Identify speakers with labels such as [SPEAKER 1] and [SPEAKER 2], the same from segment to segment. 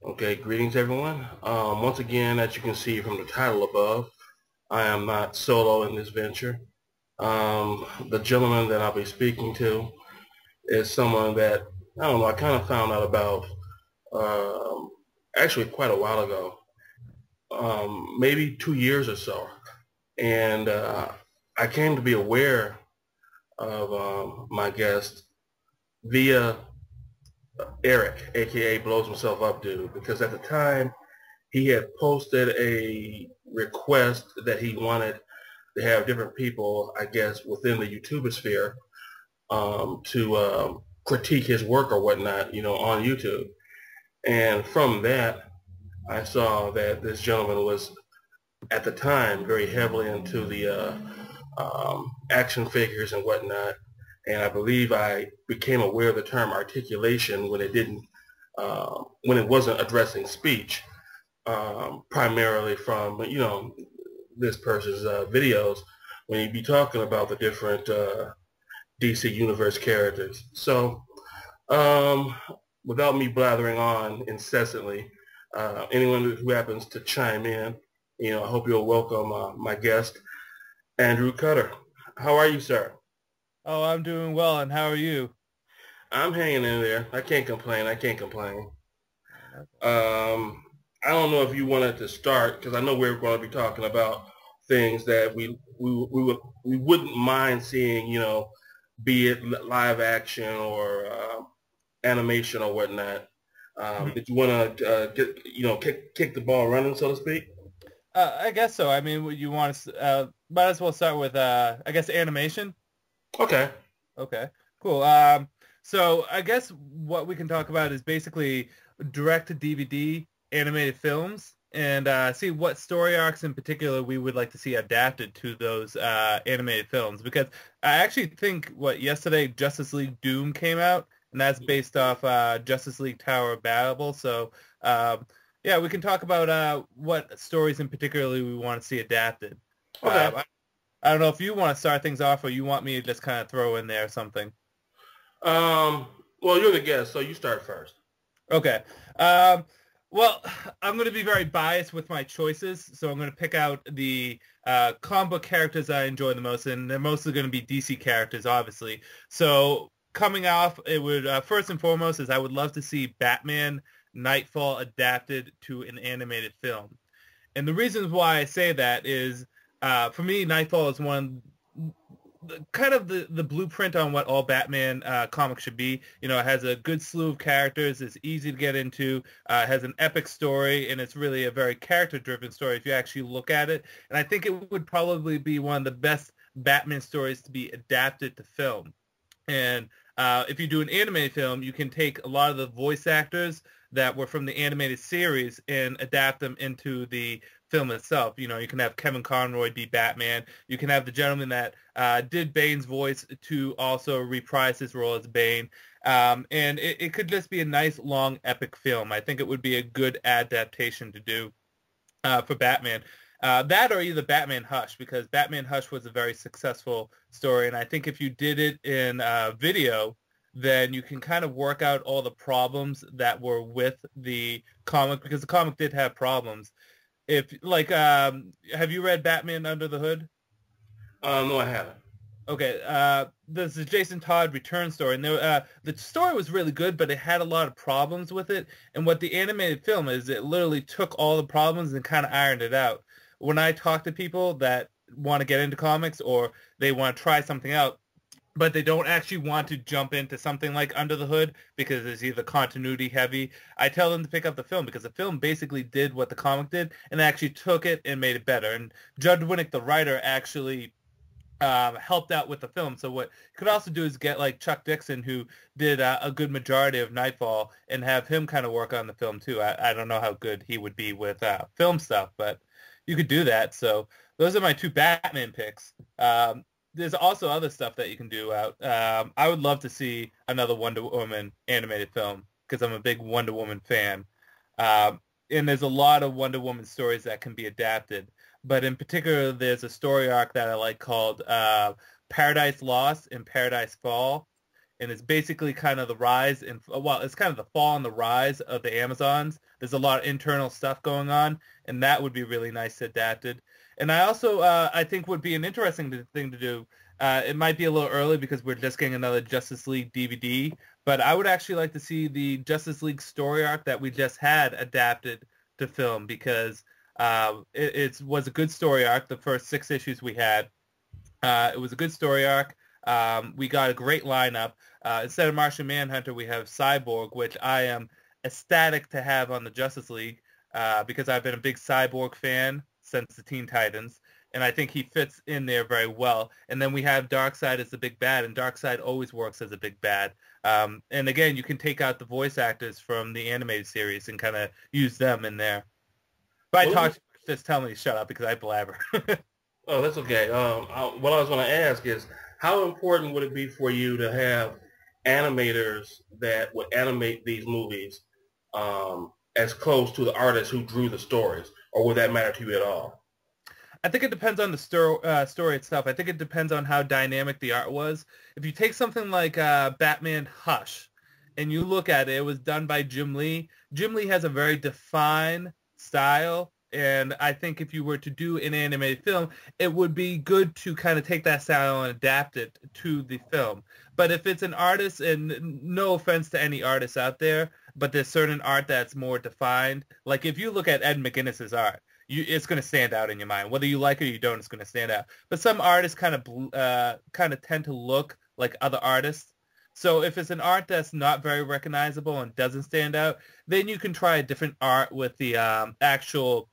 [SPEAKER 1] Okay, greetings everyone. Once again, as you can see from the title above, I am not solo in this venture. The gentleman that I'll be speaking to is someone that, I don't know, I kind of found out about um, actually quite a while ago, maybe 2 years or so. And I came to be aware of my guest via Eric, aka Blows Himself Up Dude, because at the time he had posted a request that he wanted to have different people, I guess, within the YouTuber sphere to critique his work or whatnot, on YouTube. And from that, I saw that this gentleman was, at the time, very heavily into the action figures and whatnot. And I believe I became aware of the term articulation when it wasn't addressing speech, primarily from, this person's videos when you be talking about the different DC Universe characters. So, um, without me blathering on incessantly, anyone who happens to chime in, I hope you'll welcome my guest, Andrew Cutter. How are you, sir?
[SPEAKER 2] Oh, I'm doing well, and how are you?
[SPEAKER 1] I'm hanging in there. I can't complain. I can't complain.
[SPEAKER 2] Okay.
[SPEAKER 1] Um, I don't know if you wanted to start because I know we're going to be talking about things that we wouldn't mind seeing, be it live action or animation or whatnot.
[SPEAKER 2] Mhm.
[SPEAKER 1] Did you want to get kick the ball running, so to speak?
[SPEAKER 2] I guess so. I mean, you want to, might as well start with, I guess, animation.
[SPEAKER 1] Okay.
[SPEAKER 2] Okay, cool. So I guess what we can talk about is basically direct to DVD animated films and see what story arcs in particular we would like to see adapted to those animated films. Because I actually think what yesterday Justice League Doom came out, and that's based off Justice League Tower of Babel. So yeah, we can talk about what stories in particular we want to see adapted.
[SPEAKER 1] Okay.
[SPEAKER 2] I don't know if you want to start things off or you want me to just kind of throw in there something.
[SPEAKER 1] Um, well, you're the guest, so you start first.
[SPEAKER 2] Okay. Um, well, I'm going to be very biased with my choices, so I'm going to pick out the comic book characters I enjoy the most, and they're mostly going to be DC characters, obviously. So coming off, it would first and foremost is I would love to see Batman Nightfall adapted to an animated film. And the reasons why I say that is, for me, Nightfall is one kind of the blueprint on what all Batman comics should be. You know, it has a good slew of characters. It's easy to get into. It has an epic story, and it's really a very character-driven story if you actually look at it. And I think it would probably be one of the best Batman stories to be adapted to film. And if you do an animated film, you can take a lot of the voice actors that were from the animated series and adapt them into the film itself. You know, you can have Kevin Conroy be Batman. You can have the gentleman that did Bane's voice to also reprise his role as Bane. And it could just be a nice, long, epic film. I think it would be a good adaptation to do for Batman. That or either Batman Hush, because Batman Hush was a very successful story, and I think if you did it in video, then you can kind of work out all the problems that were with the comic, because the comic did have problems. If like, have you read Batman Under the Hood?
[SPEAKER 1] No, I haven't.
[SPEAKER 2] Okay, this is Jason Todd return story, and the story was really good, but it had a lot of problems with it. And what the animated film is, it literally took all the problems and kind of ironed it out. When I talk to people that want to get into comics or they want to try something out, but they don't actually want to jump into something like Under the Hood because it's either continuity heavy, I tell them to pick up the film because the film basically did what the comic did and actually took it and made it better. And Judd Winnick, the writer, actually helped out with the film. So what you could also do is get like Chuck Dixon, who did a good majority of Nightfall, and have him kind of work on the film too. I don't know how good he would be with film stuff, but you could do that. So those are my two Batman picks. There's also other stuff that you can do out. I would love to see another Wonder Woman animated film because I'm a big Wonder Woman fan. And there's a lot of Wonder Woman stories that can be adapted. But in particular, there's a story arc that I like called Paradise Lost and Paradise Fall. and it's basically kind of the rise and well, it's kind of the fall and the rise of the Amazons. There's a lot of internal stuff going on, and that would be really nice to adapt it. And I also I think would be an interesting thing to do. It might be a little early because we're just getting another Justice League DVD, but I would actually like to see the Justice League story arc that we just had adapted to film because it was a good story arc. The first 6 issues we had, it was a good story arc. We got a great lineup. Instead of Martian Manhunter, we have Cyborg, which I am ecstatic to have on the Justice League because I've been a big Cyborg fan since the Teen Titans, and I think he fits in there very well. And then we have Darkseid as the big bad, and Darkseid always works as a big bad. And again, you can take out the voice actors from the animated series and kind of use them in there. If I talk, just tell me to shut up because I blabber.
[SPEAKER 1] Oh, that's okay. What I was going to ask is, how important would it be for you to have animators that would animate these movies as close to the artists who drew the stories, or would that matter to you at all?
[SPEAKER 2] I think it depends on the story itself. I think it depends on how dynamic the art was. If you take something like Batman Hush, and you look at it, it was done by Jim Lee. Jim Lee has a very defined style, and I think if you were to do an animated film, it would be good to kind of take that style and adapt it to the film. But if it's an artist, and no offense to any artists out there, but there's certain art that's more defined. Like if you look at Ed McGuinness's art, it's going to stand out in your mind. Whether you like it or you don't, it's going to stand out. But some artists kind of tend to look like other artists. So if it's an art that's not very recognizable and doesn't stand out, then you can try a different art with the actual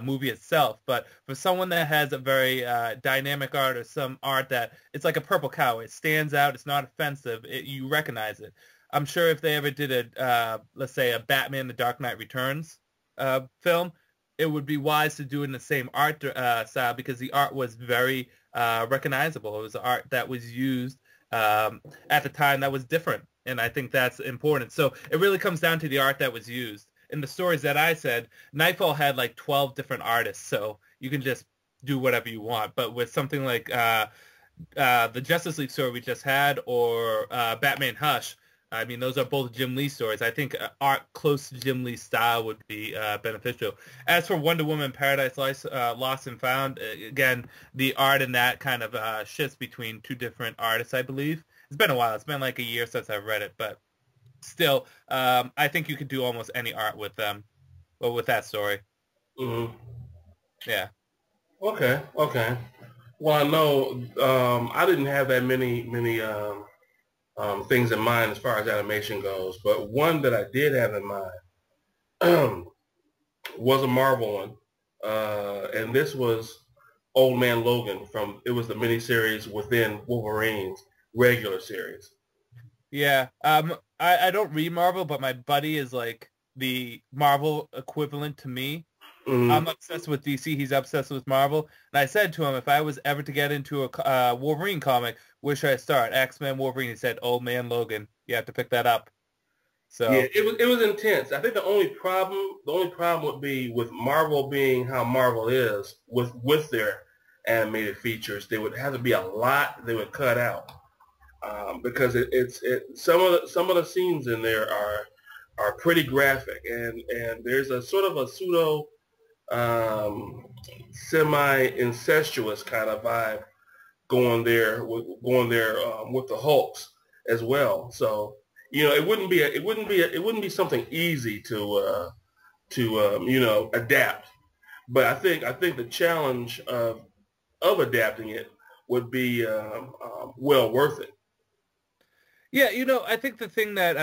[SPEAKER 2] movie itself. But for someone that has a very dynamic art or some art that it's like a purple cow, it stands out, it's not offensive, you recognize it. I'm sure if they ever did let's say a Batman The Dark Knight Returns film, it would be wise to do it in the same art style because the art was very recognizable. It was art that was used at the time that was different, and I think that's important. So it really comes down to the art that was used. In the stories that I said, Nightfall had like 12 different artists, so you can just do whatever you want. But with something like the Justice League story we just had or Batman Hush, I mean, those are both Jim Lee stories. I think art close to Jim Lee's style would be beneficial. As for Wonder Woman Paradise Lost and Found, again, the art in that kind of shifts between 2 different artists, I believe. It's been a while. It's been like a year since I've read it, but still, I think you could do almost any art with them, or with that story.
[SPEAKER 1] Mm-hmm.
[SPEAKER 2] Yeah.
[SPEAKER 1] Okay. Well, I know I didn't have that many things in mind as far as animation goes, but one that I did have in mind was a Marvel one, and this was Old Man Logan it was the miniseries within Wolverine's regular series.
[SPEAKER 2] Yeah. I don't read Marvel, but my buddy is like the Marvel equivalent to me. Mm-hmm. I'm obsessed with DC. He's obsessed with Marvel. And I said to him, if I was ever to get into a Wolverine comic, where should I start? X-Men, Wolverine. He said, Old Man Logan. You have to pick that up. So
[SPEAKER 1] yeah, it was intense. I think the only problem would be with Marvel being how Marvel is with their animated features. There would have to be a lot they would cut out because some of the scenes in there are pretty graphic, and there's a sort of a pseudo semi-incestuous kind of vibe going there with the Hulks as well. So it wouldn't be something easy to adapt. But I think the challenge of adapting it would be well worth it.
[SPEAKER 2] Yeah, I think the thing that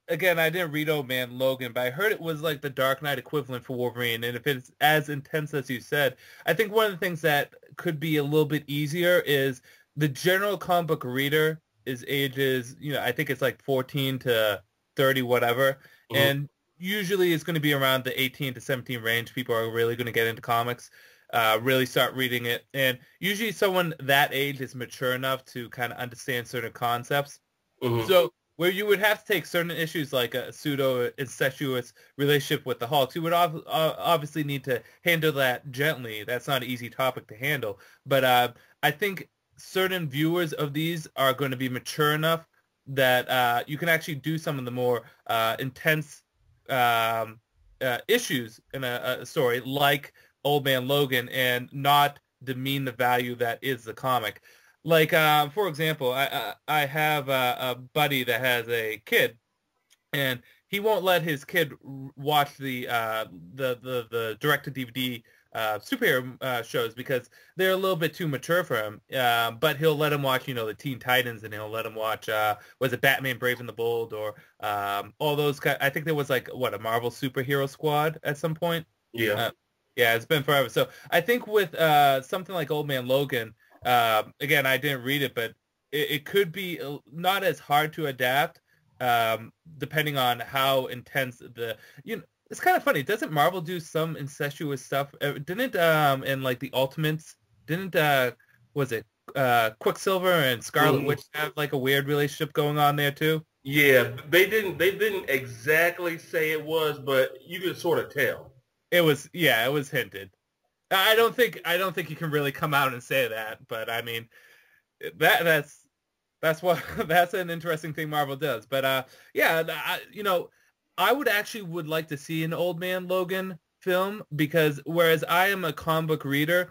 [SPEAKER 2] again, I didn't read Old Man Logan, but I heard it was like the Dark Knight equivalent for Wolverine, and if it's as intense as you said, I think one of the things that could be a little bit easier is the general comic book reader is ages, I think it's like 14 to 30, whatever, mm-hmm. And usually it's going to be around the 18 to 17 range. People are really going to get into comics, really start reading it, and usually someone that age is mature enough to kind of understand certain concepts. Mm-hmm. So where you would have to take certain issues like a pseudo-incestuous relationship with the Hulks, you would obviously need to handle that gently. That's not an easy topic to handle. But I think certain viewers of these are going to be mature enough that you can actually do some of the more intense issues in a story like Old Man Logan and not demean the value that is the comic. Like, for example, I have a buddy that has a kid, and he won't let his kid watch the direct-to-DVD superhero shows because they're a little bit too mature for him. But he'll let him watch, the Teen Titans, and he'll let him watch, was it Batman Brave and the Bold, or all those I think there was like, what, a Marvel Superhero Squad at some point?
[SPEAKER 1] Yeah.
[SPEAKER 2] Yeah, it's been forever. So I think with something like Old Man Logan, again, I didn't read it, but it could be not as hard to adapt, depending on how intense it's kind of funny. Doesn't Marvel do some incestuous stuff? Didn't in like the Ultimates, didn't was it Quicksilver and Scarlet Witch have like a weird relationship going on there too?
[SPEAKER 1] Yeah, they didn't exactly say it was, but you could sort of tell.
[SPEAKER 2] It was hinted. I don't think you can really come out and say that, but I mean that's that's an interesting thing Marvel does. But I would like to see an Old Man Logan film, because whereas I am a comic book reader,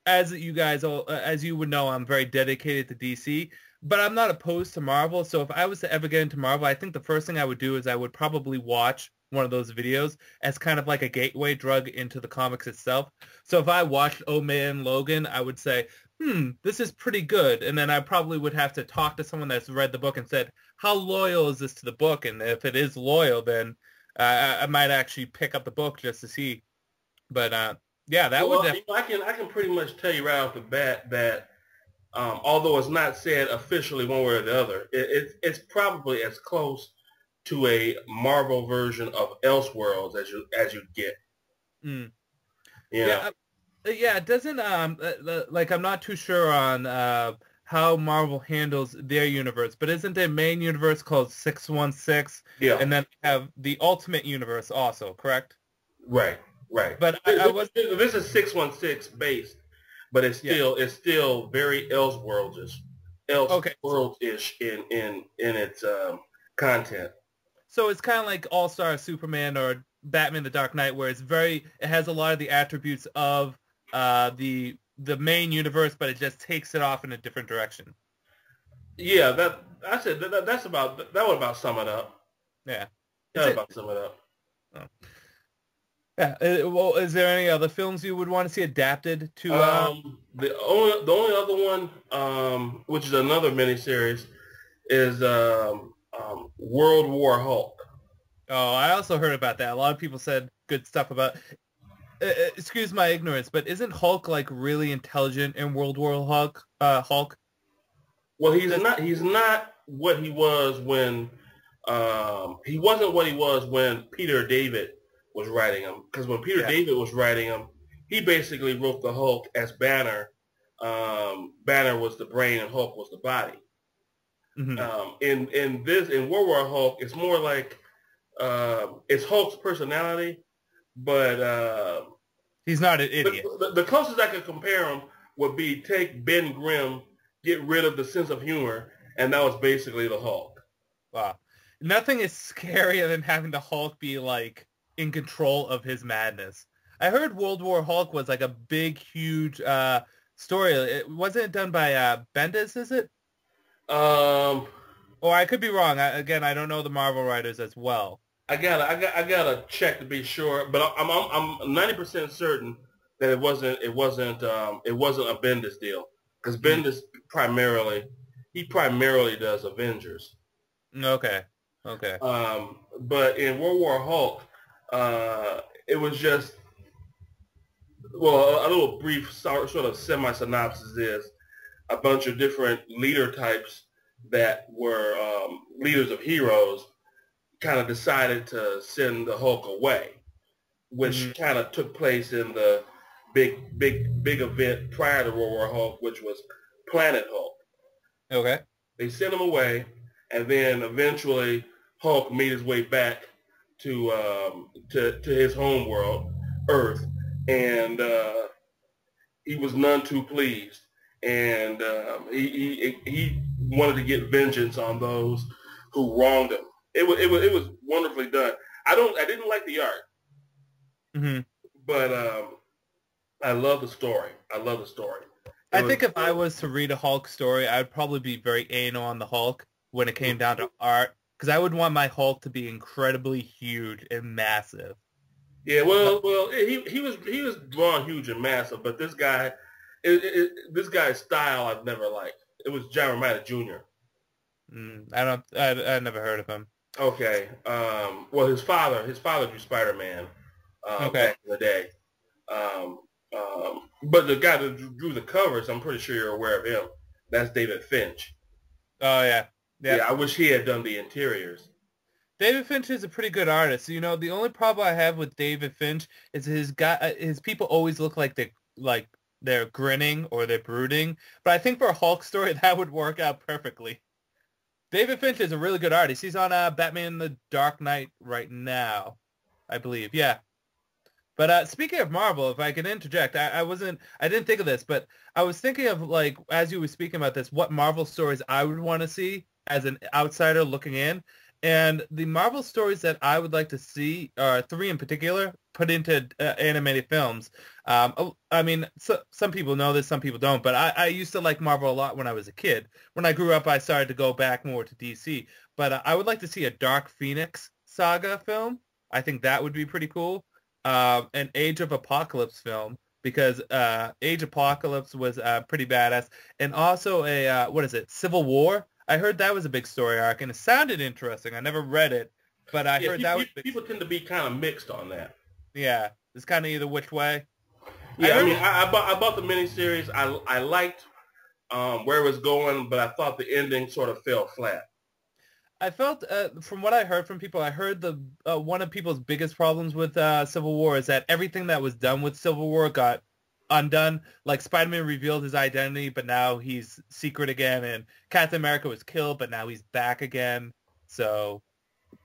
[SPEAKER 2] as you guys as you would know, I'm very dedicated to DC, but I'm not opposed to Marvel. So if I was to ever get into Marvel, I think the first thing I would do is I would probably watch one of those videos as kind of like a gateway drug into the comics itself. So if I watched Old Man Logan, I would say, this is pretty good. And then I probably would have to talk to someone that's read the book and said, how loyal is this to the book? And if it is loyal, then I might actually pick up the book just to see. But
[SPEAKER 1] I can pretty much tell you right off the bat that although it's not said officially one way or the other, it's probably as close to a Marvel version of Elseworlds as you get.
[SPEAKER 2] Yeah. It doesn't like, I'm not too sure on how Marvel handles their universe, but isn't their main universe called 616?
[SPEAKER 1] Yeah.
[SPEAKER 2] And then have the Ultimate Universe also, correct?
[SPEAKER 1] Right.
[SPEAKER 2] But
[SPEAKER 1] this is 616 based, but it's still very Elseworlds-ish in its content.
[SPEAKER 2] So it's kind of like All-Star Superman or Batman the Dark Knight, where it has a lot of the attributes of the main universe, but it just takes it off in a different direction.
[SPEAKER 1] Yeah, that would about sum it up.
[SPEAKER 2] Yeah.
[SPEAKER 1] That would about sum it up.
[SPEAKER 2] Oh. Yeah. Well, is there any other films you would want to see adapted to?
[SPEAKER 1] The only other one, which is another miniseries, is World War Hulk.
[SPEAKER 2] Oh, I also heard about that. A lot of people said good stuff about. Excuse my ignorance, but isn't Hulk like really intelligent in World War Hulk?
[SPEAKER 1] Well, he's not what he was when he wasn't what he was when Peter David was writing him. Because when Peter David was writing him, he basically wrote the Hulk as Banner. Banner was the brain and Hulk was the body. Mm-hmm. In World War Hulk, it's more like it's Hulk's personality, but
[SPEAKER 2] he's not an idiot.
[SPEAKER 1] The closest I could compare him would be take Ben Grimm, get rid of the sense of humor, and that was basically the Hulk.
[SPEAKER 2] Wow. Nothing is scarier than having the Hulk be like in control of his madness. I heard World War Hulk was like a big, huge story. Wasn't done by Bendis, is it? Or I could be wrong. I don't know the Marvel writers as well.
[SPEAKER 1] I gotta check to be sure, but I'm 90% certain that it wasn't a Bendis deal, because Bendis primarily does Avengers.
[SPEAKER 2] Okay.
[SPEAKER 1] But in World War Hulk, it was just, well, a little brief sort of semi-synopsis is a bunch of different leader types that were leaders of heroes kind of decided to send the Hulk away, which kind of took place in the big event prior to World War Hulk, which was Planet Hulk.
[SPEAKER 2] Okay.
[SPEAKER 1] They sent him away, and then eventually Hulk made his way back to his home world, Earth, and he was none too pleased. and he wanted to get vengeance on those who wronged him. It was wonderfully done. I didn't like the art,
[SPEAKER 2] Hmm.
[SPEAKER 1] but I love the story. I love the story. It
[SPEAKER 2] I
[SPEAKER 1] was
[SPEAKER 2] think if I was to read a Hulk story, I'd probably be very anal on the Hulk when it came down to art, because I would want my Hulk to be incredibly huge and massive.
[SPEAKER 1] yeah.
[SPEAKER 2] But
[SPEAKER 1] Well, he was drawn huge and massive, but this guy's style I've never liked. It was John Romita Jr.
[SPEAKER 2] I never heard of him.
[SPEAKER 1] Okay. Well, his father drew Spider-Man
[SPEAKER 2] Okay.
[SPEAKER 1] back in the day. Um, but the guy that drew the covers, I'm pretty sure you're aware of him. That's David Finch.
[SPEAKER 2] Oh yeah. Yeah.
[SPEAKER 1] Yeah, I wish he had done the interiors.
[SPEAKER 2] David Finch is a pretty good artist. You know, the only problem I have with David Finch is his people always look like they're grinning or they're brooding. But I think for a Hulk story that would work out perfectly. David Finch is a really good artist. He's on Batman: The Dark Knight right now, I believe. Yeah. But speaking of Marvel, if I can interject, I didn't think of this, but I was thinking of, like, as you were speaking about this, what Marvel stories I would want to see as an outsider looking in. And the Marvel stories that I would like to see are three in particular, put into animated films. I mean, some people know this, some people don't, but I used to like Marvel a lot when I was a kid. When I grew up, I started to go back more to DC. But I would like to see a Dark Phoenix saga film. I think that would be pretty cool. An Age of Apocalypse film, because Age Apocalypse was pretty badass, and also a what is it, Civil War? I heard that was a big story arc, and it sounded interesting. I never read it, but I
[SPEAKER 1] Yeah,
[SPEAKER 2] heard that was
[SPEAKER 1] people tend to be kind of mixed on that.
[SPEAKER 2] yeah, it's kind of either which way. I
[SPEAKER 1] Yeah, I
[SPEAKER 2] heard
[SPEAKER 1] mean, I bought the miniseries. I liked where it was going, but I thought the ending sort of fell flat.
[SPEAKER 2] I felt from what I heard from people, I heard the one of people's biggest problems with Civil War is that everything that was done with Civil War got undone. Like Spider-Man revealed his identity, but now he's secret again, and Captain America was killed, but now he's back again. So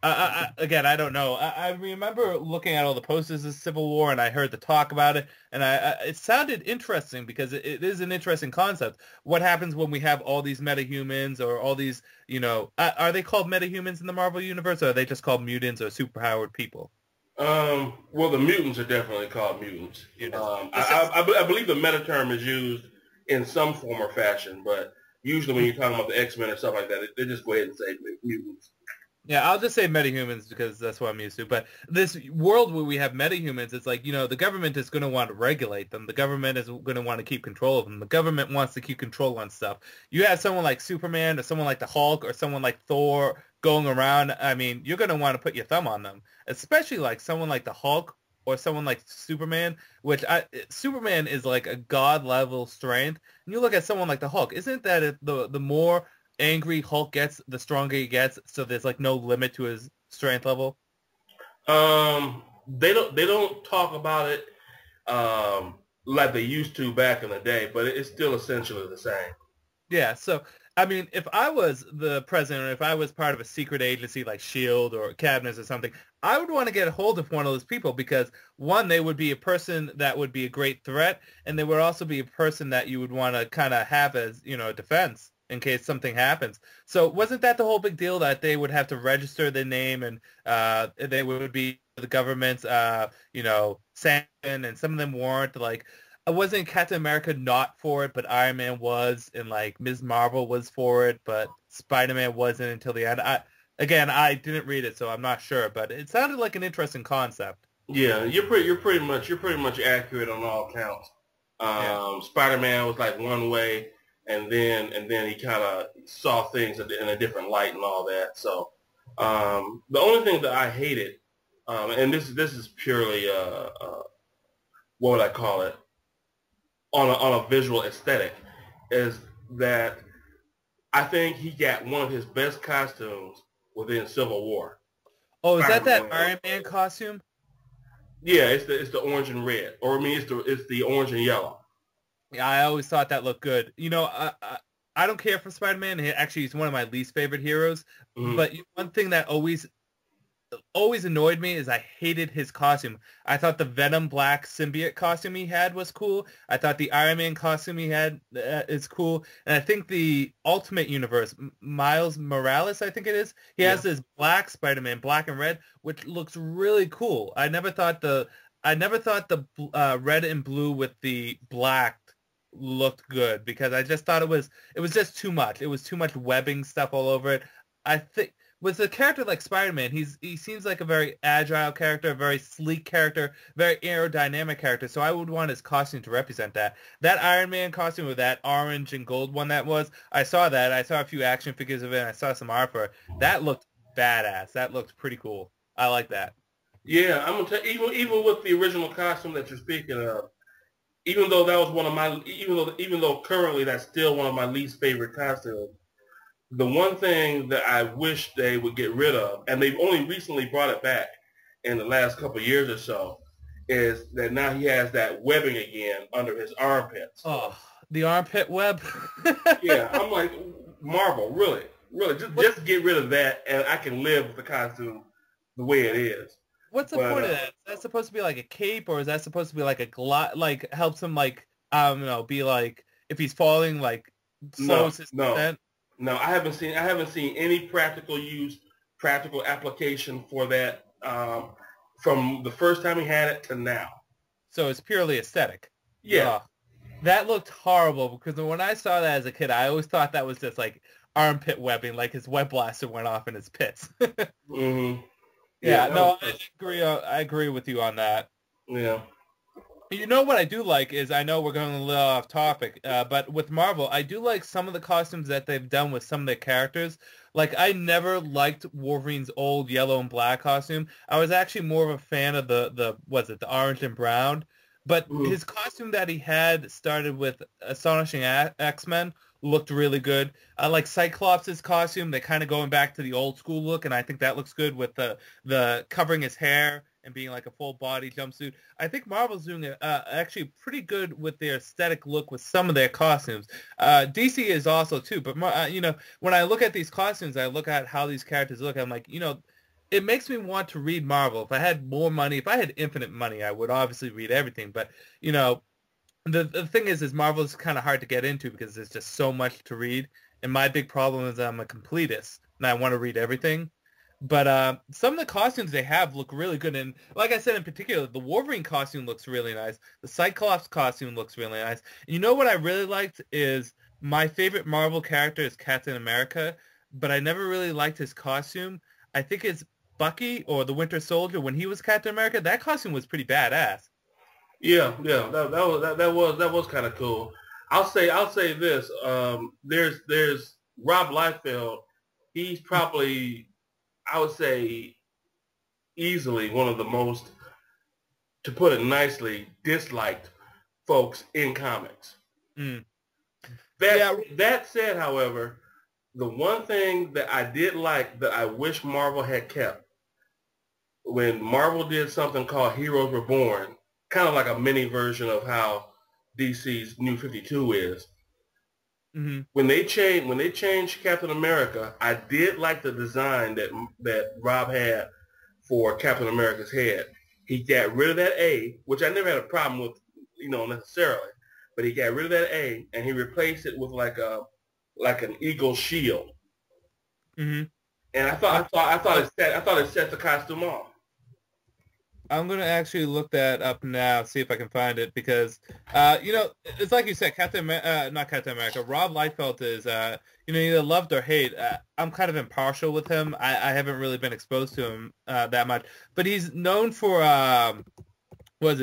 [SPEAKER 2] again, I don't know. I remember looking at all the posters of Civil War, and I heard the talk about it, and it sounded interesting because it is an interesting concept. What happens when we have all these metahumans or all these, are they called metahumans in the Marvel universe, or are they just called mutants or superpowered people?
[SPEAKER 1] Well, the mutants are definitely called mutants.
[SPEAKER 2] Mutants.
[SPEAKER 1] I believe the meta term is used in some form or fashion, but usually when you're talking about the X-Men or stuff like that, they just go ahead and say mutants.
[SPEAKER 2] Yeah, I'll just say metahumans because that's what I'm used to. But this world where we have metahumans, it's like, the government is going to want to regulate them. The government is going to want to keep control of them. The government wants to keep control on stuff. You have someone like Superman or someone like the Hulk or someone like Thor going around. I mean, you're going to want to put your thumb on them, especially like someone like the Hulk or someone like Superman, Superman is like a god level strength. And you look at someone like the Hulk, isn't that the more angry Hulk gets, the stronger he gets, so there's like no limit to his strength level?
[SPEAKER 1] They don't talk about it like they used to back in the day, but it's still essentially the same.
[SPEAKER 2] Yeah, so I mean, if I was the president, or if I was part of a secret agency like SHIELD or Cabinet or something, I would want to get a hold of one of those people because, one, they would be a person that would be a great threat, and they would also be a person that you would want to kind of have as, a defense in case something happens. So wasn't that the whole big deal, that they would have to register their name, and they would be the government's, sanction, and some of them weren't? Like, wasn't Captain America not for it, but Iron Man was, and like Ms. Marvel was for it, but Spider-Man wasn't until the end? I didn't read it, so I'm not sure, but it sounded like an interesting concept.
[SPEAKER 1] Yeah, you're pretty much accurate on all counts.
[SPEAKER 2] Yeah.
[SPEAKER 1] Spider-Man was like one way, and then he kind of saw things in a different light and all that. So the only thing that I hated, and this is purely what would I call it, on a visual aesthetic, is that I think he got one of his best costumes within Civil War.
[SPEAKER 2] Oh, is that
[SPEAKER 1] Spider-Man.
[SPEAKER 2] Iron Man costume?
[SPEAKER 1] Yeah, it's the orange and red, or I mean it's the orange and yellow.
[SPEAKER 2] Yeah, I always thought that looked good. I don't care for Spider-Man. Actually, he's one of my least favorite heroes.
[SPEAKER 1] Mhm.
[SPEAKER 2] But one thing that always always annoyed me is I hated his costume. I thought the Venom Black symbiote costume he had was cool. I thought the Iron Man costume he had is cool. And I think the Ultimate Universe, Miles Morales, I think it is, he has this black Spider-Man, black and red, which looks really cool. I never thought the red and blue with the black looked good because I just thought it was just too much. It was too much webbing stuff all over it. I think with a character like Spider-Man, he seems like a very agile character, a very sleek character, very aerodynamic character. So I would want his costume to represent that. That Iron Man costume with that orange and gold one I saw that. I saw a few action figures of it, and I saw some art for it. That looked badass. That looked pretty cool. I like that.
[SPEAKER 1] Yeah, I'm gonna tell you, even with the original costume that you're speaking of, even though that was one of my, even though currently that's still one of my least favorite costumes, the one thing that I wish they would get rid of, and they've only recently brought it back in the last couple of years or so, is that now he has that webbing again under his armpits.
[SPEAKER 2] Oh, the armpit web.
[SPEAKER 1] Yeah, I'm like, Marvel, really, just get rid of that, and I can live with the costume the way it is.
[SPEAKER 2] What's the point of that? Is that supposed to be like a cape, or is that supposed to be like like helps him like I don't know, be like if he's falling like slows his descent?
[SPEAKER 1] No, I haven't seen any practical application for that from the first time he had it to now.
[SPEAKER 2] So it's purely aesthetic.
[SPEAKER 1] Yeah.
[SPEAKER 2] That looked horrible because when I saw that as a kid, I always thought that was just like armpit webbing, like his web blaster went off in his pits.
[SPEAKER 1] Mm-hmm.
[SPEAKER 2] Yeah, no, I agree with you on that.
[SPEAKER 1] Yeah.
[SPEAKER 2] You know what I do like is, I know we're going a little off topic, but with Marvel, I do like some of the costumes that they've done with some of their characters. Like, I never liked Wolverine's old yellow and black costume. I was actually more of a fan of the orange and brown. But his costume that he had started with Astonishing X-Men looked really good. I like Cyclops' costume. They're kind of going back to the old school look, and I think that looks good with the covering his hair and being like a full body jumpsuit. I think Marvel's doing actually pretty good with their aesthetic look with some of their costumes. DC is also too, but when I look at these costumes, I look at how these characters look. I'm like, it makes me want to read Marvel. If I had more money, if I had infinite money, I would obviously read everything. But the thing is Marvel's kind of hard to get into because there's just so much to read. And my big problem is I'm a completist and I want to read everything. But some of the costumes they have look really good. And like I said, in particular, the Wolverine costume looks really nice. The Cyclops costume looks really nice. And you know what I really liked is my favorite Marvel character is Captain America, but I never really liked his costume. I think it's Bucky or the Winter Soldier. When he was Captain America, that costume was pretty badass.
[SPEAKER 1] Yeah, that was kind of cool. I'll say this. There's Rob Liefeld. He's probably, I would say, easily one of the most, to put it nicely, disliked folks in comics. That said, however, the one thing that I did like that I wish Marvel had kept, when Marvel did something called Heroes Reborn, kind of like a mini version of how DC's New 52 is. When they changed Captain America, I did like the design that Rob had for Captain America's head. He got rid of that A, which I never had a problem with, necessarily, but he got rid of that A and he replaced it with like an eagle shield. And I thought it set the costume off.
[SPEAKER 2] I'm going to actually look that up now, see if I can find it, because, it's like you said, not Captain America, Rob Liefeld is, either loved or hate. I'm kind of impartial with him. I haven't really been exposed to him that much, but he's known for,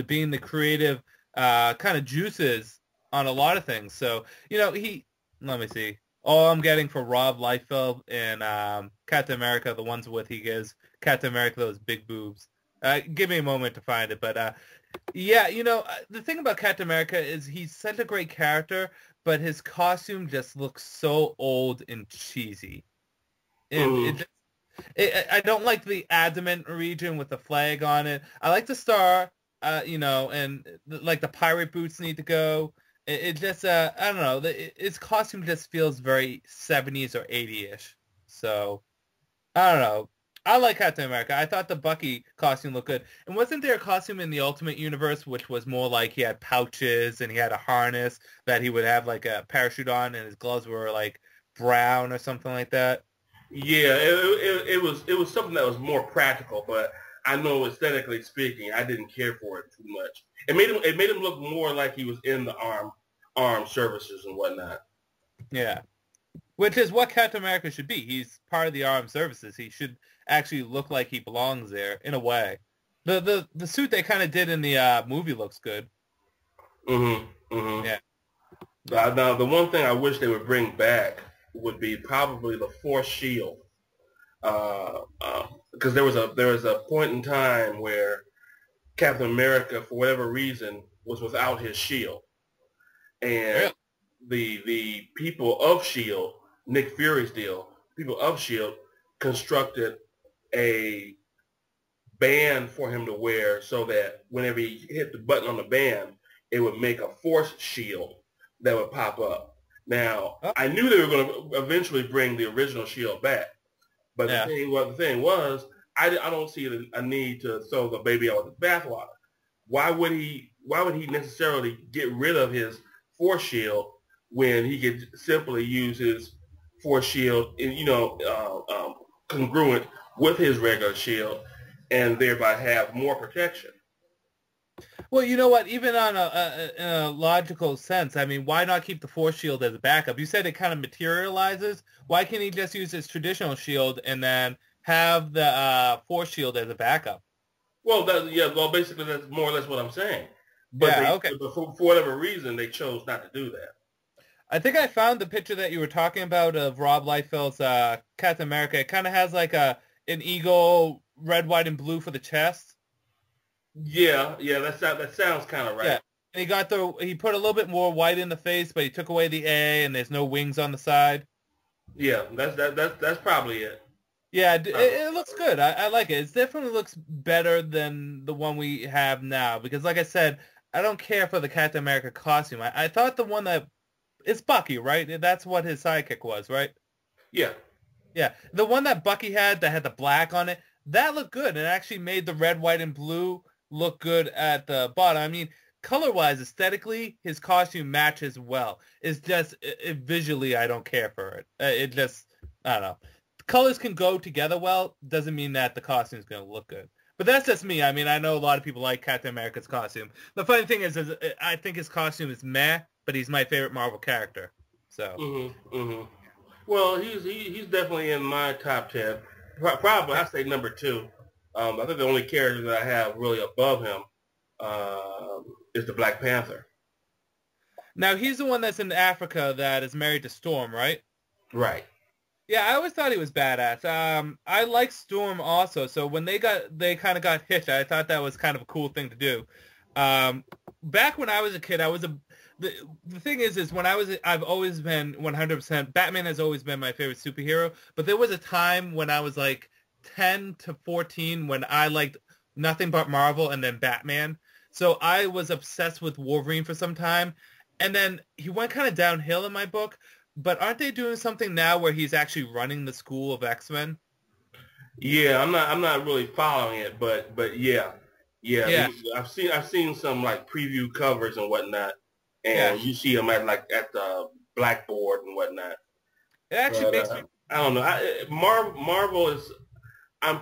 [SPEAKER 2] being the creative kind of juices on a lot of things. So, let me see. All I'm getting for Rob Liefeld and Captain America, the ones with he gives Captain America those big boobs. Give me a moment to find it, but the thing about Captain America is he's such a great character, but his costume just looks so old and cheesy. And I don't like the adamant region with the flag on it. I like the star, and like the pirate boots need to go. It just, I don't know, his costume just feels very 70s or 80-ish. So, I don't know. I like Captain America. I thought the Bucky costume looked good. And wasn't there a costume in the Ultimate Universe which was more like he had pouches and he had a harness that he would have like a parachute on and his gloves were like brown or something like that?
[SPEAKER 1] Yeah, it was something that was more practical, but I know aesthetically speaking, I didn't care for it too much. It made him look more like he was in the armed services and whatnot.
[SPEAKER 2] Yeah. Which is what Captain America should be. He's part of the armed services. He should actually look like he belongs there in a way. The suit they kind of did in the movie looks good.
[SPEAKER 1] Mm-hmm. Mm-hmm.
[SPEAKER 2] Yeah.
[SPEAKER 1] Now, the one thing I wish they would bring back would be probably the Force shield, because there was a point in time where Captain America, for whatever reason, was without his shield, and
[SPEAKER 2] Really?
[SPEAKER 1] the people of Shield, Nick Fury's deal, people of Shield constructed a band for him to wear so that whenever he hit the button on the band, it would make a force shield that would pop up. Now,
[SPEAKER 2] Oh,
[SPEAKER 1] I knew they were going to eventually bring the original shield back, but
[SPEAKER 2] yeah.
[SPEAKER 1] the thing was, I don't see a need to throw the baby out with the bathwater. Why would he necessarily get rid of his force shield when he could simply use his force shield, congruent with his regular shield, and thereby have more protection?
[SPEAKER 2] Well, you know what? Even on in a logical sense, I mean, why not keep the force shield as a backup? You said it kind of materializes. Why can't he just use his traditional shield and then have the force shield as a backup?
[SPEAKER 1] Well, basically that's more or less what I'm saying. But
[SPEAKER 2] Yeah, okay.
[SPEAKER 1] for whatever reason, they chose not to do that.
[SPEAKER 2] I think I found the picture that you were talking about of Rob Liefeld's Captain America. It kind of has like an eagle, red, white, and blue for the chest.
[SPEAKER 1] Yeah, that sounds kind of right.
[SPEAKER 2] Yeah. And he put a little bit more white in the face, but he took away the A, and there's no wings on the side.
[SPEAKER 1] Yeah, that's probably it.
[SPEAKER 2] Yeah, it looks good. I like it. It definitely looks better than the one we have now because, like I said, I don't care for the Captain America costume. I thought the one that it's Bucky, right? That's what his sidekick was, right?
[SPEAKER 1] Yeah.
[SPEAKER 2] Yeah, the one that Bucky had that had the black on it, that looked good. It actually made the red, white, and blue look good at the bottom. I mean, color-wise, aesthetically, his costume matches well. It's just visually, I don't care for it. It just, I don't know. Colors can go together well. Doesn't mean that the costume is going to look good. But that's just me. I mean, I know a lot of people like Captain America's costume. The funny thing is I think his costume is meh, but he's my favorite Marvel character. So.
[SPEAKER 1] Mm-hmm. Mm-hmm. Well, he's definitely in my top 10. Probably, I say number 2. I think the only character that I have really above him is the Black Panther.
[SPEAKER 2] Now, he's the one that's in Africa that is married to Storm, right?
[SPEAKER 1] Right.
[SPEAKER 2] Yeah, I always thought he was badass. I like Storm also. So when they kind of got hitched, I thought that was kind of a cool thing to do. Back when I was a kid, the thing is when I've always been 100%, Batman has always been my favorite superhero. But there was a time when I was like 10 to 14 when I liked nothing but Marvel and then Batman. So I was obsessed with Wolverine for some time. And then he went kind of downhill in my book. But aren't they doing something now where he's actually running the school of X-Men?
[SPEAKER 1] Yeah, I'm not really following it, but yeah. I've seen some like preview covers and whatnot, and you see him at the blackboard and whatnot.
[SPEAKER 2] It actually makes me.
[SPEAKER 1] I don't know. Marvel is. I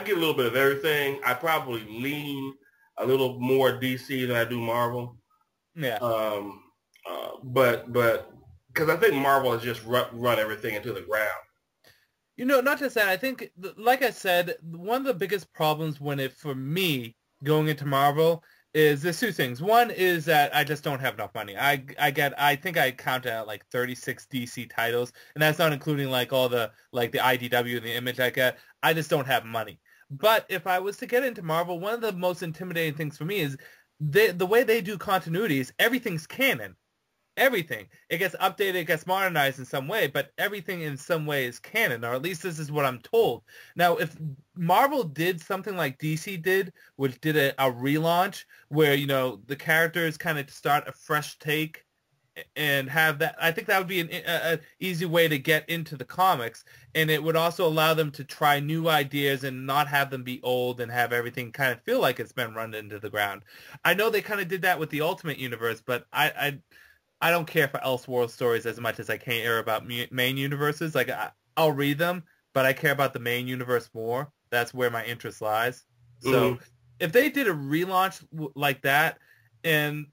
[SPEAKER 1] get a little bit of everything. I probably lean a little more DC than I do Marvel.
[SPEAKER 2] Yeah.
[SPEAKER 1] But because I think Marvel has just run everything into the ground.
[SPEAKER 2] You know, not just that. I think, like I said, one of the biggest problems for me going into Marvel is there's two things. One is that I just don't have enough money. I think I counted out like 36 DC titles, and that's not including like all the like the IDW and the Image I get. I just don't have money. But if I was to get into Marvel, one of the most intimidating things for me is the way they do continuity is everything's canon. Everything. It gets updated, it gets modernized in some way, but everything in some way is canon, or at least this is what I'm told. Now, if Marvel did something like DC did, which did a relaunch where, you know, the characters kind of start a fresh take and have that. I think that would be an easy way to get into the comics, and it would also allow them to try new ideas and not have them be old and have everything kind of feel like it's been run into the ground. I know they kind of did that with the Ultimate Universe, but I don't care for Elseworld stories as much as I care about main universes. Like I'll read them, but I care about the main universe more. That's where my interest lies. So if they did a relaunch like that, and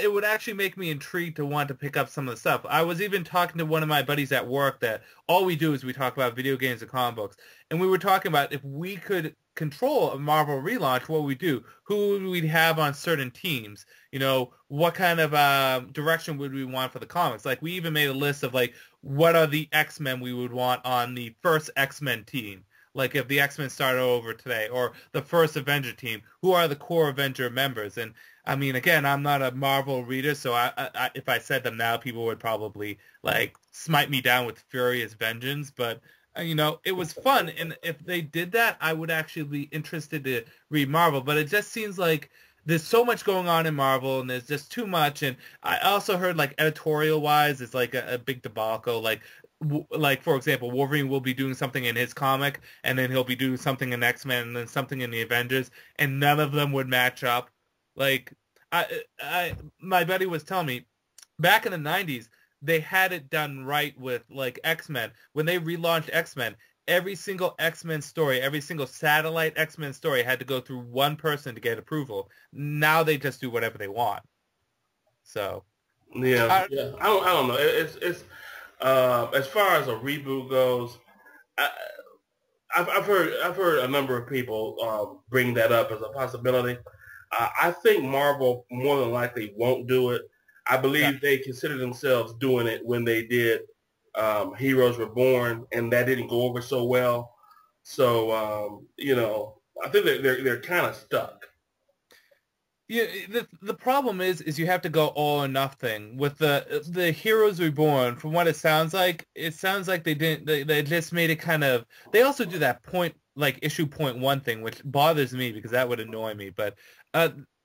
[SPEAKER 2] it would actually make me intrigued to want to pick up some of the stuff. I was even talking to one of my buddies at work that all we do is we talk about video games and comic books. And we were talking about if we could control a Marvel relaunch, what would we do? Who would we have on certain teams? You know, what kind of direction would we want for the comics? Like, we even made a list of, like, what are the X-Men we would want on the first X-Men team? Like, if the X-Men started over today, or the first Avenger team, who are the core Avenger members? And I mean, again, I'm not a Marvel reader, so I if I said them now, people would probably, like, smite me down with furious vengeance. But, you know, it was fun. And if they did that, I would actually be interested to read Marvel. But it just seems like there's so much going on in Marvel, and there's just too much. And I also heard, like, editorial-wise, it's like a big debacle. Like, for example, Wolverine will be doing something in his comic, and then he'll be doing something in X-Men, and then something in the Avengers, and none of them would match up. Like, my buddy was telling me, back in the 90s, they had it done right with, like, X-Men. When they relaunched X-Men, every single X-Men story, every single satellite X-Men story had to go through one person to get approval. Now they just do whatever they want. So,
[SPEAKER 1] yeah. I don't know. It's as far as a reboot goes, I've heard a number of people bring that up as a possibility. I think Marvel more than likely won't do it. I believe they considered themselves doing it when they did Heroes Reborn, and that didn't go over so well. So you know, I think they're kind of stuck.
[SPEAKER 2] Yeah, the problem is you have to go all or nothing with the Heroes Reborn. From what it sounds like they didn't. They just made it kind of. They also do that point, like, issue .1 thing, which bothers me because that would annoy me. But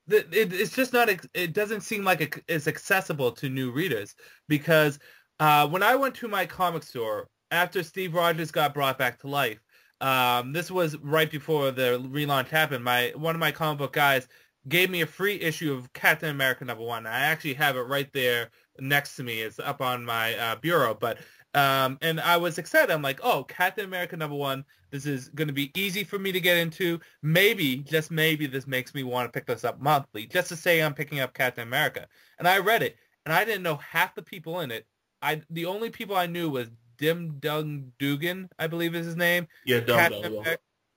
[SPEAKER 2] it's just not. It doesn't seem like it's accessible to new readers, because when I went to my comic store after Steve Rogers got brought back to life, this was right before the relaunch happened. One of my comic book guys gave me a free issue of Captain America #1. I actually have it right there next to me. It's up on my bureau. But and I was excited. I'm like, oh, Captain America #1. This is going to be easy for me to get into. Maybe, just maybe, this makes me want to pick this up monthly, just to say I'm picking up Captain America. And I read it, and I didn't know half the people in it. The only people I knew was Dim Dung Dugan, I believe is his name.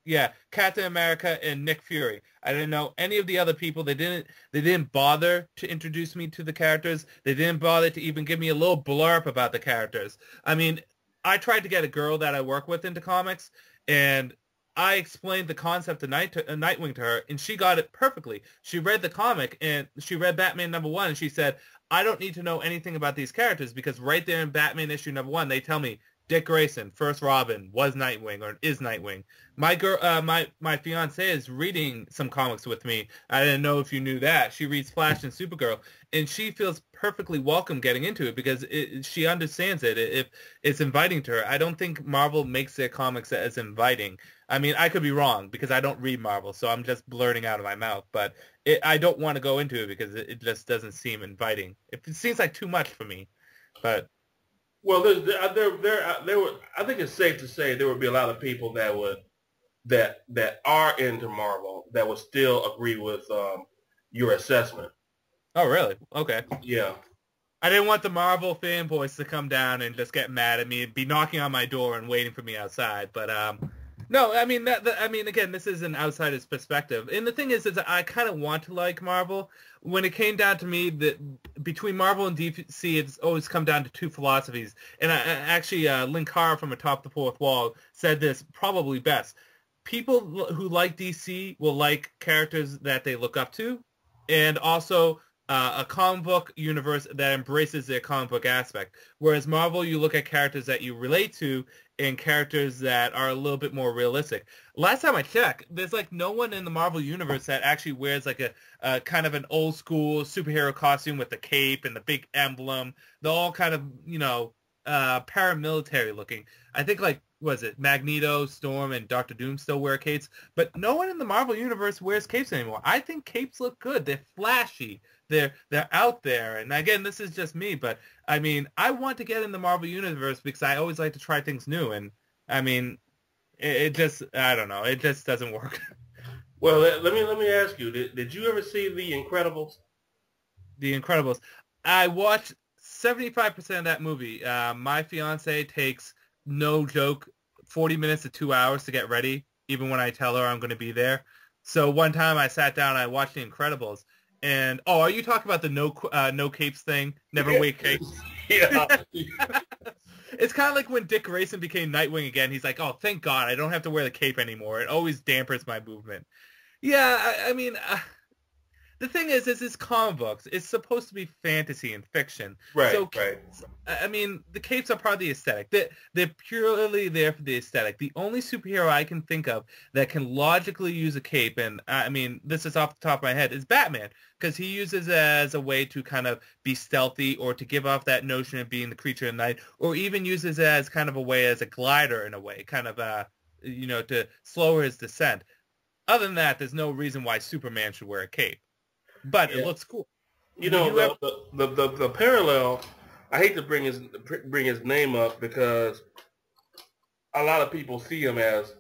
[SPEAKER 1] Yeah,
[SPEAKER 2] Captain America and Nick Fury. I didn't know any of the other people. They didn't bother to introduce me to the characters. They didn't bother to even give me a little blurb about the characters. I mean, I tried to get a girl that I work with into comics, and I explained the concept of Nightwing to her, and she got it perfectly. She read the comic, and she read Batman #1, and she said, I don't need to know anything about these characters, because right there in Batman issue #1, they tell me Dick Grayson, first Robin, was Nightwing or is Nightwing. My girl, my fiance is reading some comics with me. I didn't know if you knew that. She reads Flash and Supergirl, and she feels perfectly welcome getting into it because she understands it. If it's inviting to her, I don't think Marvel makes their comics as inviting. I mean, I could be wrong because I don't read Marvel, so I'm just blurting out of my mouth. But I don't want to go into it because it just doesn't seem inviting. It seems like too much for me. But
[SPEAKER 1] well, there would. I think it's safe to say there would be a lot of people that are into Marvel that would still agree with your assessment.
[SPEAKER 2] Oh, really? Okay.
[SPEAKER 1] Yeah.
[SPEAKER 2] I didn't want the Marvel fanboys to come down and just get mad at me, be knocking on my door and waiting for me outside. But no, I mean again, this is an outsider's perspective. And the thing is I kind of want to like Marvel. When it came down to me, that between Marvel and DC, it's always come down to two philosophies. And actually, Linkara from Atop the Fourth Wall said this probably best. People who like DC will like characters that they look up to, and also a comic book universe that embraces their comic book aspect. Whereas Marvel, you look at characters that you relate to and characters that are a little bit more realistic. Last time I checked, there's like no one in the Marvel universe that actually wears like a kind of an old school superhero costume with the cape and the big emblem. They're all kind of, paramilitary looking. I think like, was it Magneto, Storm, and Doctor Doom still wear capes, but no one in the Marvel universe wears capes anymore. I think capes look good. They're flashy. They're out there. And again, this is just me, but I mean, I want to get in the Marvel universe because I always like to try things new. And I mean, it just, I don't know, it just doesn't work.
[SPEAKER 1] Well, let me ask you, did you ever see The Incredibles?
[SPEAKER 2] The Incredibles. I watched 75% of that movie. My fiance takes, no joke, 40 minutes to 2 hours to get ready, even when I tell her I'm going to be there. So one time I sat down and I watched The Incredibles. And, are you talking about the no capes thing? Never wear capes?
[SPEAKER 1] Yeah.
[SPEAKER 2] It's kind of like when Dick Grayson became Nightwing again. He's like, oh, thank God, I don't have to wear the cape anymore. It always dampers my movement. Yeah, I mean, the thing is it's comic books. It's supposed to be fantasy and fiction.
[SPEAKER 1] Right,
[SPEAKER 2] so,
[SPEAKER 1] right.
[SPEAKER 2] I mean, the capes are part of the aesthetic. They're purely there for the aesthetic. The only superhero I can think of that can logically use a cape, and I mean, this is off the top of my head, is Batman, because he uses it as a way to kind of be stealthy or to give off that notion of being the creature of night, or even uses it as kind of a way, as a glider in a way, kind of, to slow his descent. Other than that, there's no reason why Superman should wear a cape. But it looks cool.
[SPEAKER 1] The parallel, I hate to bring his name up because a lot of people see him as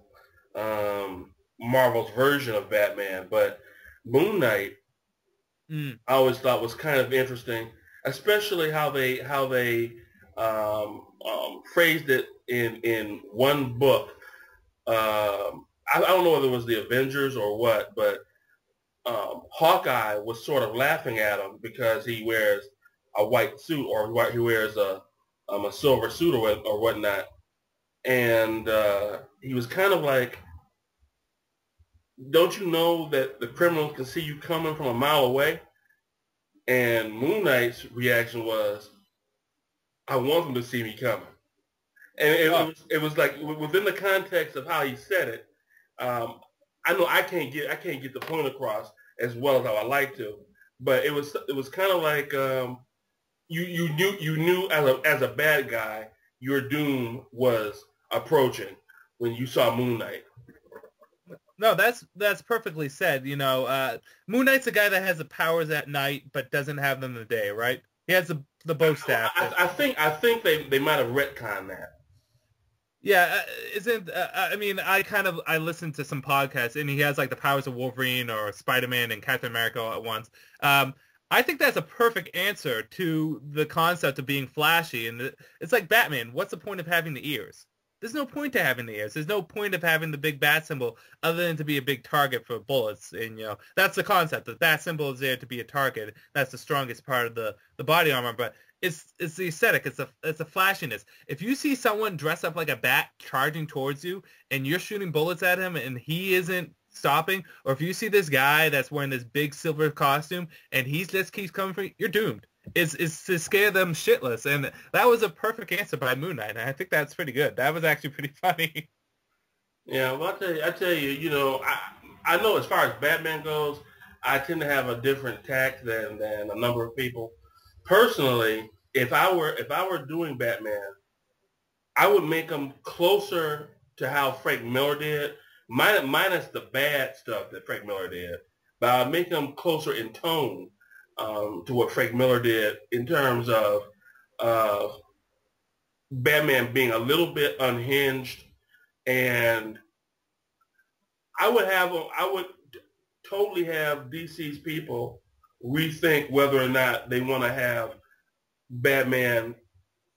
[SPEAKER 1] Marvel's version of Batman, but Moon Knight, I always thought was kind of interesting, especially how they phrased it in one book. I don't know whether it was the Avengers or what, but Hawkeye was sort of laughing at him because he wears a white suit, or he wears a silver suit or whatnot, and he was kind of like, don't you know that the criminals can see you coming from a mile away? And Moon Knight's reaction was, I want them to see me coming. And it was like, within the context of how he said it, I know I can't get the point across as well as how I like to, but it was kind of like you knew as a bad guy your doom was approaching when you saw Moon Knight.
[SPEAKER 2] No, that's perfectly said. Moon Knight's a guy that has the powers at night but doesn't have them in the day, right? He has the bow staff.
[SPEAKER 1] I think they might have retconned that.
[SPEAKER 2] Yeah, I listened to some podcasts, and he has like the powers of Wolverine or Spider-Man and Captain America all at once. I think that's a perfect answer to the concept of being flashy, and it's like Batman. What's the point of having the ears? There's no point to having the ears. There's no point of having the big bat symbol other than to be a big target for bullets. And, that's the concept. The bat symbol is there to be a target. That's the strongest part of the body armor. But it's the aesthetic. It's a flashiness. If you see someone dressed up like a bat charging towards you and you're shooting bullets at him and he isn't stopping, or if you see this guy that's wearing this big silver costume and he just keeps coming for you, you're doomed. It's to scare them shitless, and that was a perfect answer by Moon Knight, and I think that's pretty good. That was actually pretty funny.
[SPEAKER 1] Yeah, well, I tell you, I know as far as Batman goes, I tend to have a different tact than a number of people. Personally, if I were doing Batman, I would make him closer to how Frank Miller did, minus the bad stuff that Frank Miller did, but I'd make him closer in tone to what Frank Miller did in terms of Batman being a little bit unhinged, and I would totally have DC's people rethink whether or not they want to have Batman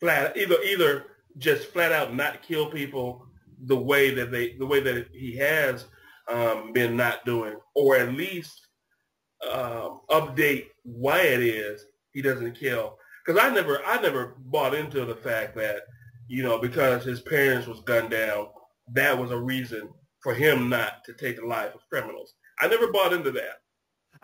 [SPEAKER 1] either just flat out not kill people the way that he has been not doing, or at least update why it is he doesn't kill. Because I never bought into the fact that, because his parents was gunned down, that was a reason for him not to take the life of criminals. I never bought into that.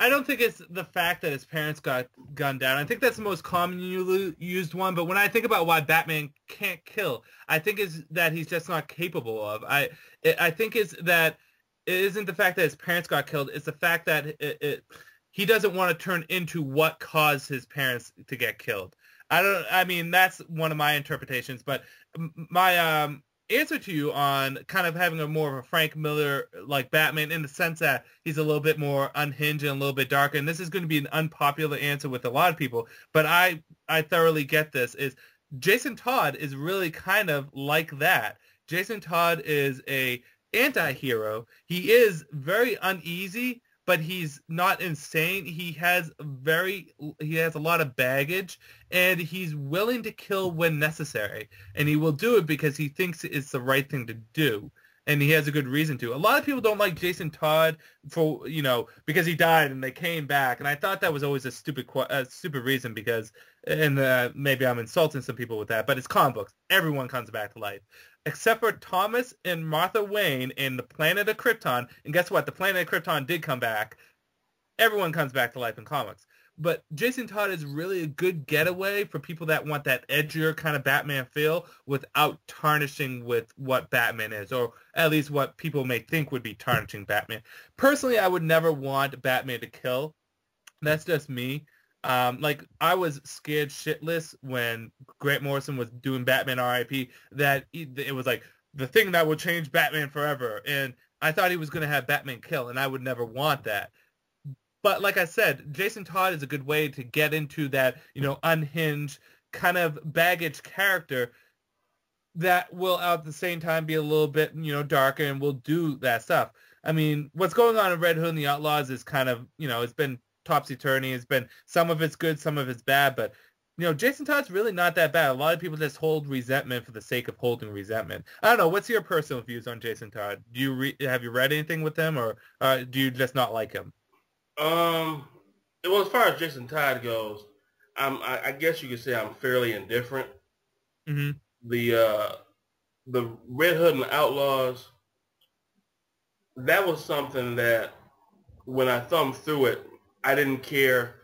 [SPEAKER 2] I don't think it's the fact that his parents got gunned down. I think that's the most commonly used one. But when I think about why Batman can't kill, I think is that he's just not capable of. I think it's that it isn't the fact that his parents got killed. It's the fact that he doesn't want to turn into what caused his parents to get killed. I mean, that's one of my interpretations. But my answer to you on kind of having a more of a Frank Miller like Batman in the sense that he's a little bit more unhinged and a little bit darker, and this is going to be an unpopular answer with a lot of people, but I thoroughly get this, is Jason Todd is really kind of like that. Jason Todd is a anti-hero. He is very uneasy, but he's not insane. He has a lot of baggage, and he's willing to kill when necessary. And he will do it because he thinks it's the right thing to do. And he has a good reason to. A lot of people don't like Jason Todd for, because he died and they came back. And I thought that was always a stupid reason because, and maybe I'm insulting some people with that, but it's comic books. Everyone comes back to life. Except for Thomas and Martha Wayne in the Planet of Krypton. And guess what? The Planet of Krypton did come back. Everyone comes back to life in comics. But Jason Todd is really a good getaway for people that want that edgier kind of Batman feel without tarnishing with what Batman is, or at least what people may think would be tarnishing Batman. Personally, I would never want Batman to kill. That's just me. I was scared shitless when Grant Morrison was doing Batman R.I.P. that it was like the thing that would change Batman forever. And I thought he was going to have Batman kill, and I would never want that. But like I said, Jason Todd is a good way to get into that, unhinged kind of baggage character that will at the same time be a little bit, darker and will do that stuff. I mean, what's going on in Red Hood and the Outlaws is kind of, it's been topsy-turvy. It's been, some of it's good, some of it's bad, but Jason Todd's really not that bad. A lot of people just hold resentment for the sake of holding resentment. I don't know. What's your personal views on Jason Todd? Do you have you read anything with him, or do you just not like him?
[SPEAKER 1] Well, as far as Jason Todd goes, I guess you could say I'm fairly indifferent.
[SPEAKER 2] Mm-hmm.
[SPEAKER 1] The Red Hood and the Outlaws, that was something that when I thumbed through it, I didn't care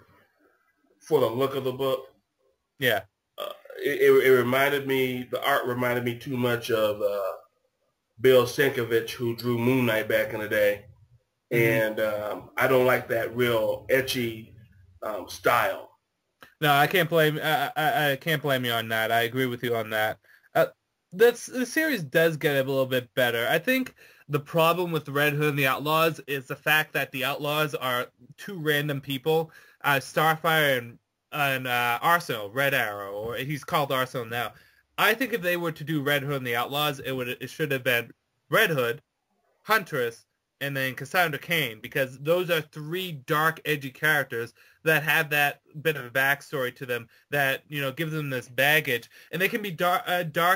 [SPEAKER 1] for the look of the book.
[SPEAKER 2] Yeah.
[SPEAKER 1] It reminded me, the art reminded me too much of Bill Sienkiewicz, who drew Moon Knight back in the day. And I don't like that real etchy style.
[SPEAKER 2] No, I can't blame. I can't blame you on that. I agree with you on that. The series does get a little bit better. I think the problem with Red Hood and the Outlaws is the fact that the Outlaws are two random people, Starfire and Arsenal, Red Arrow, or he's called Arsenal now. I think if they were to do Red Hood and the Outlaws, it should have been Red Hood, Huntress, and then Cassandra Cain, because those are three dark, edgy characters that have that bit of a backstory to them that, gives them this baggage. And they can be dark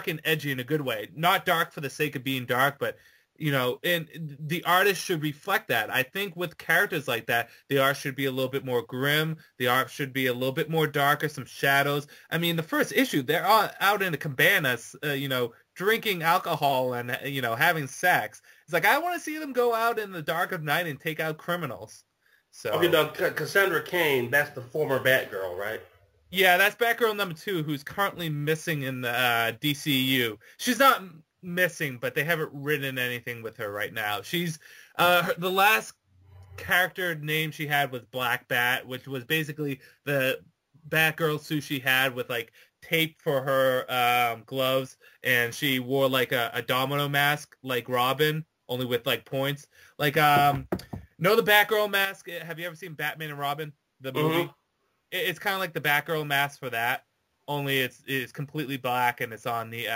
[SPEAKER 2] and edgy in a good way. Not dark for the sake of being dark, but, and the artist should reflect that. I think with characters like that, the art should be a little bit more grim. The art should be a little bit more darker, some shadows. I mean, the first issue, they're all out in the cabanas, drinking alcohol and, having sex. It's like, I want to see them go out in the dark of night and take out criminals. So
[SPEAKER 1] okay, now Cassandra Cain, that's the former Batgirl, right?
[SPEAKER 2] Yeah, that's Batgirl number 2, who's currently missing in the DCU. She's not missing, but they haven't written anything with her right now. She's the last character name she had was Black Bat, which was basically the Batgirl suit she had with like tape for her gloves, and she wore like a domino mask like Robin, only with like points. Like know the Batgirl mask? Have you ever seen Batman and Robin, the movie? Mm-hmm. It's kind of like the Batgirl mask for that, only it's completely black and it's on the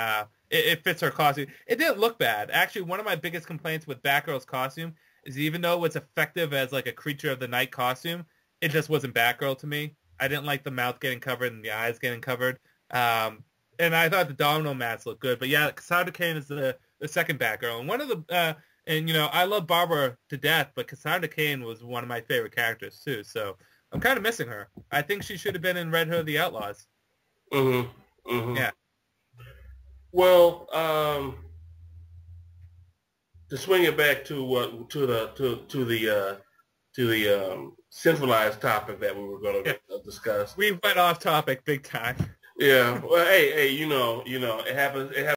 [SPEAKER 2] it fits her costume. It didn't look bad. Actually, one of my biggest complaints with Batgirl's costume is even though it's effective as like a creature of the night costume, it just wasn't Batgirl to me. I didn't like the mouth getting covered and the eyes getting covered. And I thought the domino mask looked good. But yeah, Cassandra Cain is the second Batgirl. And one of the and I love Barbara to death, but Cassandra Cain was one of my favorite characters too. So I'm kind of missing her. I think she should have been in Red Hood of the Outlaws.
[SPEAKER 1] Mm-hmm. Mm-hmm.
[SPEAKER 2] Yeah.
[SPEAKER 1] Well, to swing it back to the centralized topic that we were going to discuss.
[SPEAKER 2] We went off topic big time.
[SPEAKER 1] Yeah. Well, hey, it happens.